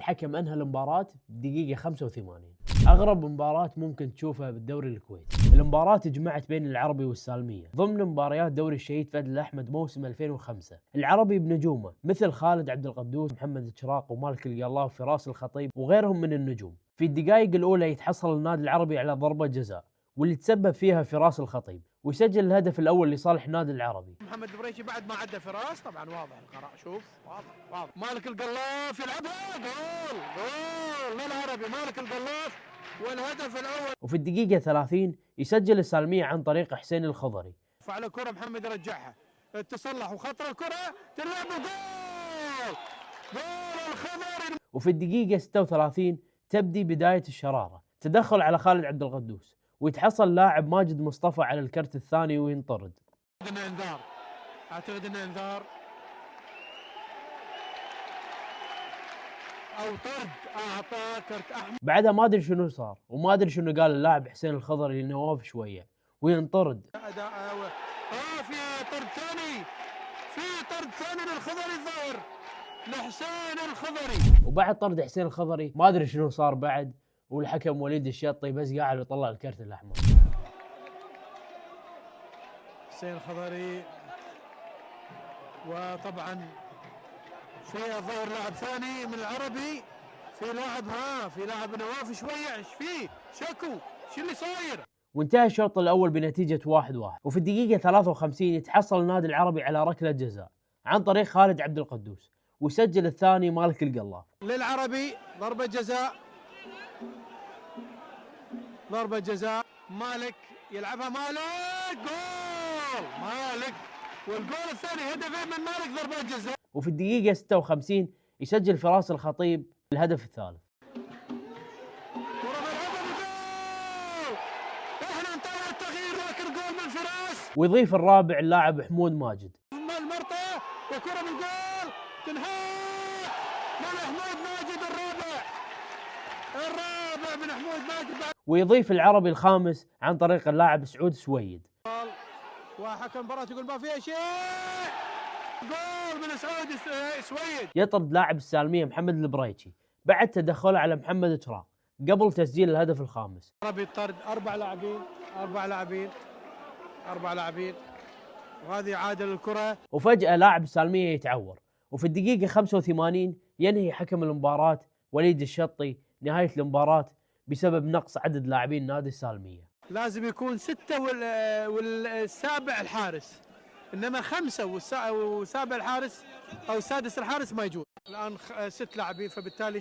الحكم أنهى المباراة بدقيقة 85. أغرب مباراة ممكن تشوفها بالدوري الكويتي. المباراة جمعت بين العربي والسالمية ضمن مباريات دوري الشهيد فهد الأحمد موسم 2005. العربي بنجومه مثل خالد عبد القدوس، محمد الشراق، ومالك القلاف، فراس الخطيب وغيرهم من النجوم. في الدقائق الأولى يتحصل النادي العربي على ضربة جزاء واللي تسبب فيها فراس الخطيب ويسجل الهدف الأول لصالح النادي العربي. محمد البريشي بعد ما عدى فراس طبعا واضح القرار، شوف واضح. مالك القلاف يلعبها جول للعربي، مالك القلاف والهدف الأول. وفي الدقيقة 30 يسجل السالمية عن طريق حسين الخضري. فعلى كرة محمد رجعها، تصلح وخطر الكرة تلعب جول الخضري. وفي الدقيقة 36 تبدي بداية الشرارة، تدخل على خالد عبد القدوس ويتحصل لاعب ماجد مصطفى على الكرت الثاني وينطرد. اعتقد انه انذار او طرد، اعطاه كرت احمر. بعدها ما ادري شنو صار وما ادري شنو قال اللاعب حسين الخضري لنواف شويه وينطرد. في طرد ثاني للخضري، الظاهر لحسين الخضري. وبعد طرد حسين الخضري ما ادري شنو صار بعد، والحكم وليد الشطي بس قاعد يطلع الكرت الاحمر. حسين الخضري، وطبعا في الظاهر لاعب ثاني من العربي، في لاعب نواف شويه، ايش فيه؟ شكو شو اللي صاير؟ وانتهى الشوط الاول بنتيجه 1-1. وفي الدقيقه 53 يتحصل النادي العربي على ركله جزاء عن طريق خالد عبد القدوس ويسجل الثاني مالك القلاف. للعربي ضربه جزاء، مالك يلعبها، مالك جول مالك، والجول الثاني هدفين من مالك ضربه جزاء. وفي الدقيقه 56 يسجل فراس الخطيب الهدف الثالث. ويضيف الرابع اللاعب حمود ماجد. المرتة وكرة بالجول تنهي من حمود ماجد، الرابع من حمود ماجد. ويضيف العربي الخامس عن طريق اللاعب سعود سويد. وحكم المباراة يقول ما فيها شيء، جول من سعود سويد. يطرد لاعب السالمية محمد البريشي بعد تدخله على محمد الشراق قبل تسجيل الهدف الخامس. عربي طرد أربع لاعبين وهذه عادة للكرة. وفجأة لاعب السالمية يتعور، وفي الدقيقة 85 ينهي حكم المباراة وليد الشطي نهاية المباراة بسبب نقص عدد لاعبين نادي السالمية. لازم يكون 6 والسابع الحارس، إنما 5 وسابع الحارس أو سادس الحارس ما يجوز. الآن 6 لاعبين، فبالتالي